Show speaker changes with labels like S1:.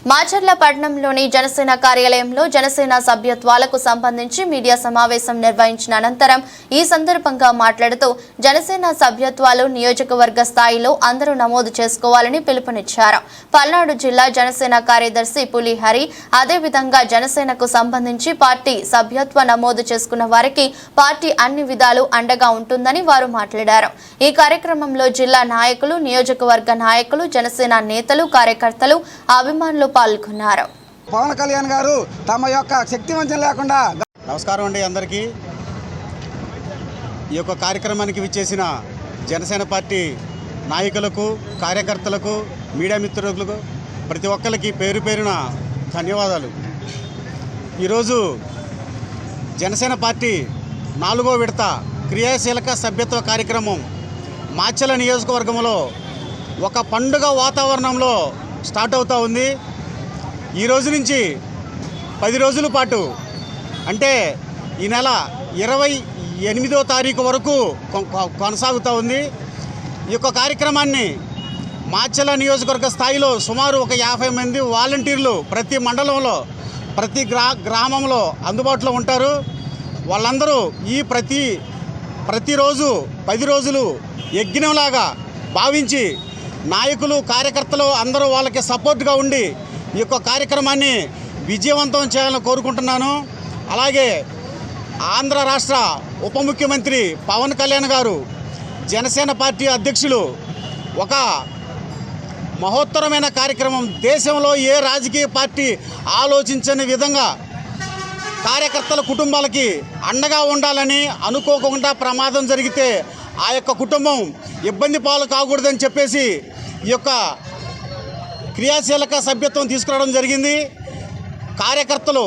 S1: మాచర్ల పట్టణంలోని జనసేన కార్యాలయంలో జనసేన సభ్యత్వాలకు సంబంధించి మీడియా సమావేశం నిర్వహించిన అనంతరం ఈ సందర్భంగా మాట్లాడుతూ జనసేన సభ్యత్వాలు నియోజకవర్గ స్థాయిలో అందరూ నమోదు చేసుకోవాలని పిలుపునిచ్చారు. పల్నాడు జిల్లా జనసేన కార్యదర్శి పులిహరి అదేవిధంగా జనసేనకు సంబంధించి పార్టీ సభ్యత్వ నమోదు చేసుకున్న వారికి పార్టీ అన్ని విధాలు అండగా ఉంటుందని వారు మాట్లాడారు. ఈ కార్యక్రమంలో జిల్లా నాయకులు, నియోజకవర్గ నాయకులు, జనసేన నేతలు, కార్యకర్తలు, అభిమానులు పాల్గొన్నారు.
S2: పవన్ కళ్యాణ్ గారు తమ యొక్క శక్తి వంచన లేకుండా.
S3: నమస్కారం అండి అందరికీ. ఈ యొక్క కార్యక్రమానికి విచ్చేసిన జనసేన పార్టీ నాయకులకు, కార్యకర్తలకు, మీడియా మిత్రులకు ప్రతి ఒక్కరికి పేరు పేరున ధన్యవాదాలు. ఈరోజు జనసేన పార్టీ 4వ విడత క్రియాశీలక సభ్యత్వ కార్యక్రమం మాచర్ల నియోజకవర్గంలో ఒక పండుగ వాతావరణంలో స్టార్ట్ అవుతూ ఉంది. ఈ రోజు నుంచి 10 రోజుల పాటు అంటే ఈ నెల 28వ తారీఖు వరకు కొనసాగుతూ ఉంది. ఈ యొక్క కార్యక్రమాన్ని మాచర్ల నియోజకవర్గ స్థాయిలో సుమారు ఒక 50 మంది వాలంటీర్లు ప్రతి మండలంలో, ప్రతి గ్రామంలో అందుబాటులో ఉంటారు. వాళ్ళందరూ ఈ ప్రతిరోజు 10 రోజులు యజ్ఞంలాగా భావించి నాయకులు, కార్యకర్తలు అందరూ వాళ్ళకి సపోర్ట్గా ఉండి ఈ యొక్క కార్యక్రమాన్ని విజయవంతం చేయాలని కోరుకుంటున్నాను. అలాగే ఆంధ్ర రాష్ట్ర ఉప ముఖ్యమంత్రి పవన్ కళ్యాణ్ గారు, జనసేన పార్టీ అధ్యక్షులు ఒక మహోత్తరమైన కార్యక్రమం, దేశంలో ఏ రాజకీయ పార్టీ ఆలోచించని విధంగా కార్యకర్తల కుటుంబాలకి అండగా ఉండాలని, అనుకోకుండా ప్రమాదం జరిగితే ఆ యొక్క కుటుంబం ఇబ్బంది పాలు కాకూడదని చెప్పేసి ఈ యొక్క క్రియాశీలక సభ్యత్వం తీసుకురావడం జరిగింది. కార్యకర్తలు